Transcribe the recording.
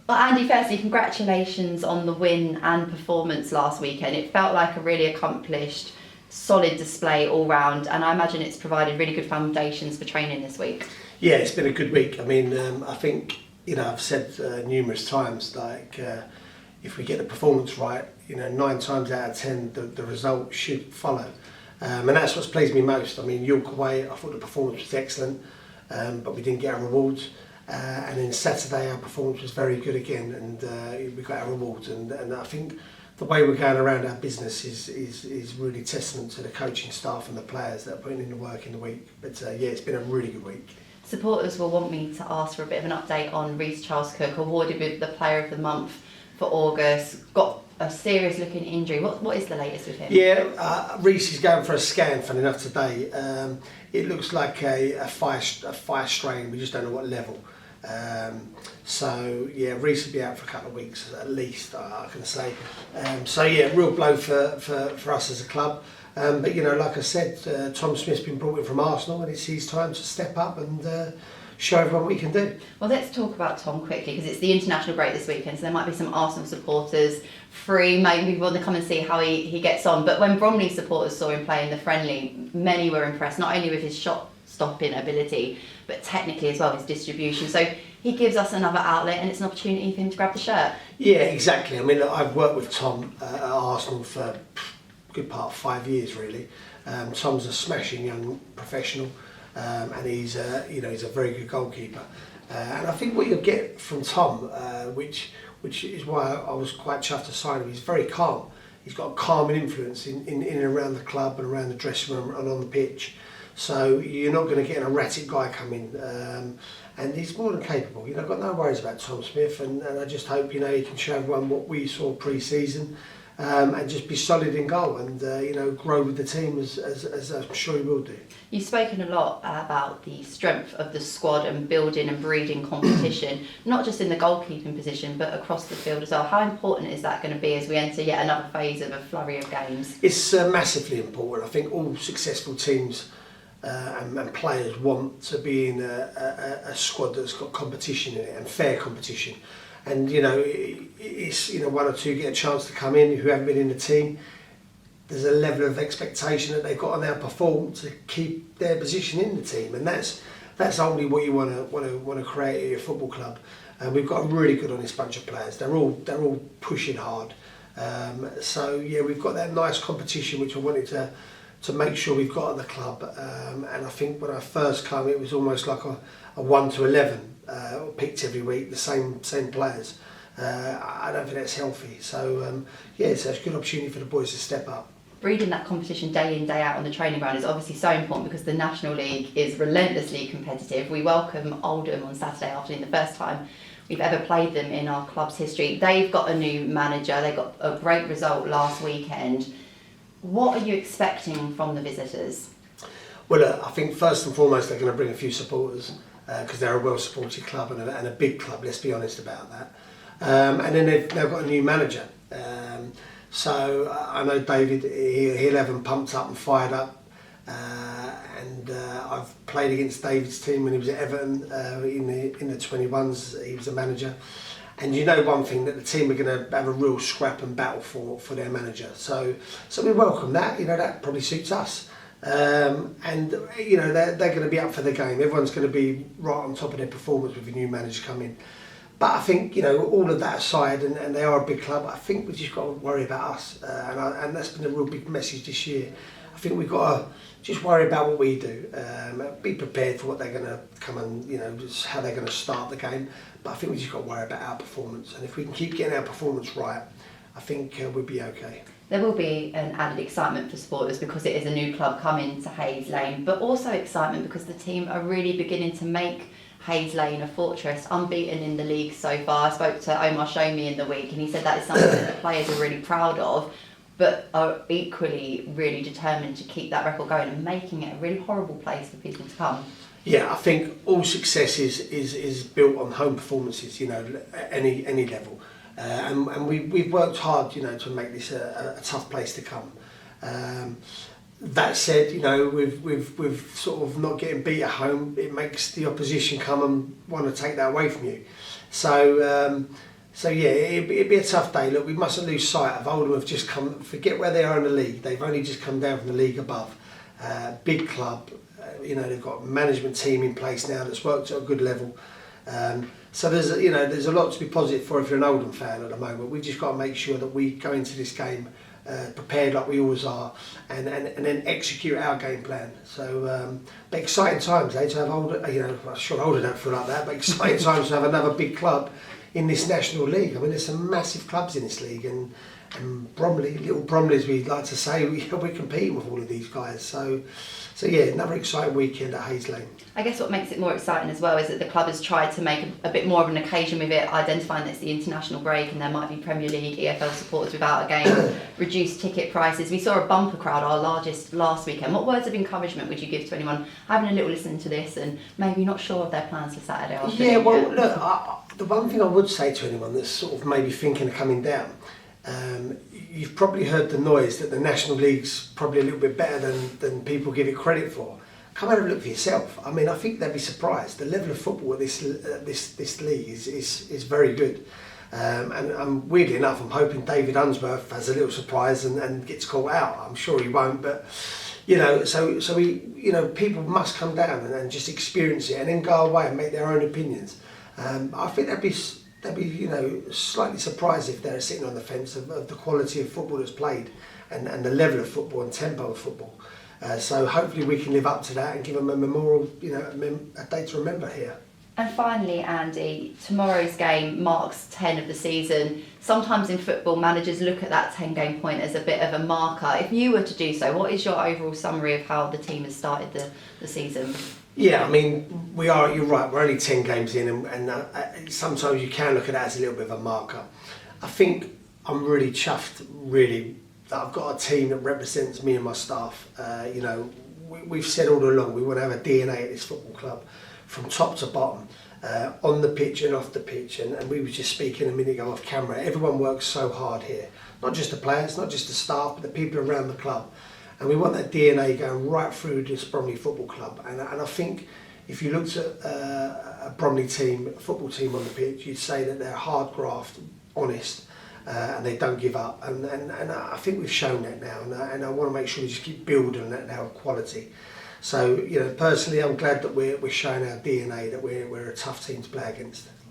Well, Andy, firstly, congratulations on the win and performance last weekend. It felt like a really accomplished, solid display all round, and I imagine it's provided really good foundations for training this week. Yeah, it's been a good week. I mean, I think, I've said numerous times, if we get the performance right, 9 times out of 10, the result should follow. And that's what's pleased me most. I mean, York away, I thought the performance was excellent, but we didn't get our rewards. And then Saturday, our performance was very good again, and we got our rewards. And I think the way we're going around our business is really testament to the coaching staff and the players that are putting in the work in the week. But yeah, it's been a really good week. Supporters will want me to ask for a bit of an update on Rhys Charles Cook, awarded with the Player of the Month for August. Got a serious looking injury. What is the latest with him? Yeah, Rhys is going for a scan, funny enough, today. It looks like a fire strain, we just don't know what level. So yeah, Rhys will be out for a couple of weeks at least, I can say. So yeah, real blow for us as a club. But like I said, Tom Smith's been brought in from Arsenal, and it's his time to step up and show everyone what he can do. Well, let's talk about Tom quickly, because it's the international break this weekend, so there might be some Arsenal supporters free, maybe people want to come and see how he gets on. But when Bromley supporters saw him play in the friendly, many were impressed, not only with his shot stopping ability, but technically as well, his distribution. So he gives us another outlet, and it's an opportunity for him to grab the shirt. Yeah, exactly. I mean, look, I've worked with Tom at Arsenal for a good part of 5 years, really. Tom's a smashing young professional, and he's he's a very good goalkeeper. And I think what you'll get from Tom, which is why I was quite chuffed to sign him, he's very calm. He's got a calming influence in and around the club and around the dressing room and on the pitch. So you're not going to get an erratic guy come in, and he's more than capable. I've got no worries about Tom Smith, and I just hope he can show everyone what we saw pre-season, and just be solid in goal, and grow with the team as I'm sure he will do. You've spoken a lot about the strength of the squad and building and breeding competition, not just in the goalkeeping position, but across the field as well. How important is that going to be as we enter yet another phase of a flurry of games? It's massively important. I think all successful teams and players want to be in a squad that's got competition in it, and fair competition. And it's one or two get a chance to come in who haven't been in the team. There's a level of expectation that they've got to now perform to keep their position in the team, and that's only what you want to create at your football club. And we've got a really good honest bunch of players. They're all pushing hard. So yeah, we've got that nice competition which I wanted to make sure we've got at the club. And I think when I first came, it was almost like a 1 to 11. Picked every week, the same players. I don't think that's healthy. So yeah, it's a good opportunity for the boys to step up. Breeding that competition day in, day out on the training ground is obviously so important, because the National League is relentlessly competitive. We welcome Oldham on Saturday afternoon, the first time we've ever played them in our club's history. They've got a new manager, they got a great result last weekend. What are you expecting from the visitors? Well, I think first and foremost they're going to bring a few supporters, because they're a well-supported club and a big club, let's be honest about that. And then they've got a new manager. So I know David, he'll have them pumped up and fired up. And I've played against David's team when he was at Everton in the 21s. He was a manager. And one thing, that the team are going to have a real scrap and battle for their manager. So we welcome that. That probably suits us. And they're going to be up for the game. Everyone's going to be right on top of their performance with a new manager coming. But I think all of that aside, and they are a big club, I think we've just got to worry about us, and that's been a real big message this year. I think we've got to just worry about what we do, be prepared for what they're going to come and just how they're going to start the game. But I think we just got to worry about our performance, and if we can keep getting our performance right, I think we'll be okay. There will be an added excitement for supporters because it is a new club coming to Hayes Lane, but also excitement because the team are really beginning to make Hayes Lane a fortress, unbeaten in the league so far. I spoke to Omar Shomi in the week, and he said that is something that the players are really proud of, but are equally really determined to keep that record going and making it a really horrible place for people to come. Yeah, I think all success is built on home performances, at any level. And we've worked hard, to make this a tough place to come. That said, with sort of not getting beat at home, it makes the opposition come and want to take that away from you. So So yeah, it'd be a tough day. Look, we mustn't lose sight of Oldham have just come, forget where they are in the league. They've only just come down from the league above. Big club, they've got a management team in place now that's worked at a good level. So there's a lot to be positive for if you're an Oldham fan at the moment. We just got to make sure that we go into this game prepared like we always are, and then execute our game plan. So, but exciting times, to have Oldham. I'm sure Oldham don't feel like that, but exciting times to have another big club in this National League. I mean, there's some massive clubs in this league, and Bromley, little Bromley as we like to say, we're competing with all of these guys. So yeah, another exciting weekend at Hayes Lane. I guess what makes it more exciting as well is that the club has tried to make a bit more of an occasion with it, identifying that it's the international break and there might be Premier League, EFL supporters without a game, reduced ticket prices. We saw a bumper crowd, our largest last weekend. What words of encouragement would you give to anyone having a little listen to this and maybe not sure of their plans for Saturday afternoon? Yeah, well, look, the one thing I would say to anyone that's sort of maybe thinking of coming down, you've probably heard the noise that the National League's probably a little bit better than people give it credit for. Come and have a look for yourself. I mean, I think they'd be surprised. The level of football at this league is very good. And weirdly enough, I'm hoping David Unsworth has a little surprise and gets caught out. I'm sure he won't, but so people must come down and just experience it and then go away and make their own opinions. I think they'd be slightly surprised if they're sitting on the fence of the quality of football that's played and the level of football and tempo of football. So hopefully we can live up to that and give them a memorial, a day to remember here. And finally, Andy, tomorrow's game marks 10 of the season. Sometimes in football, managers look at that 10-game point as a bit of a marker. If you were to do so, what is your overall summary of how the team has started the season? Yeah, I mean, you're right, we're only 10 games in and sometimes you can look at that as a little bit of a marker. I think I'm really chuffed, that I've got a team that represents me and my staff. We've said all along we want to have a DNA at this football club from top to bottom, on the pitch and off the pitch, and we were just speaking a minute ago off camera. Everyone works so hard here, not just the players, not just the staff, but the people around the club. And we want that DNA going right through this Bromley Football Club. And I think if you looked at a Bromley team, a football team on the pitch, you'd say that they're hard graft, honest, and they don't give up. And I think we've shown that now. And I want to make sure we just keep building on that now, quality. So, personally, I'm glad that we're showing our DNA, that we're a tough team to play against.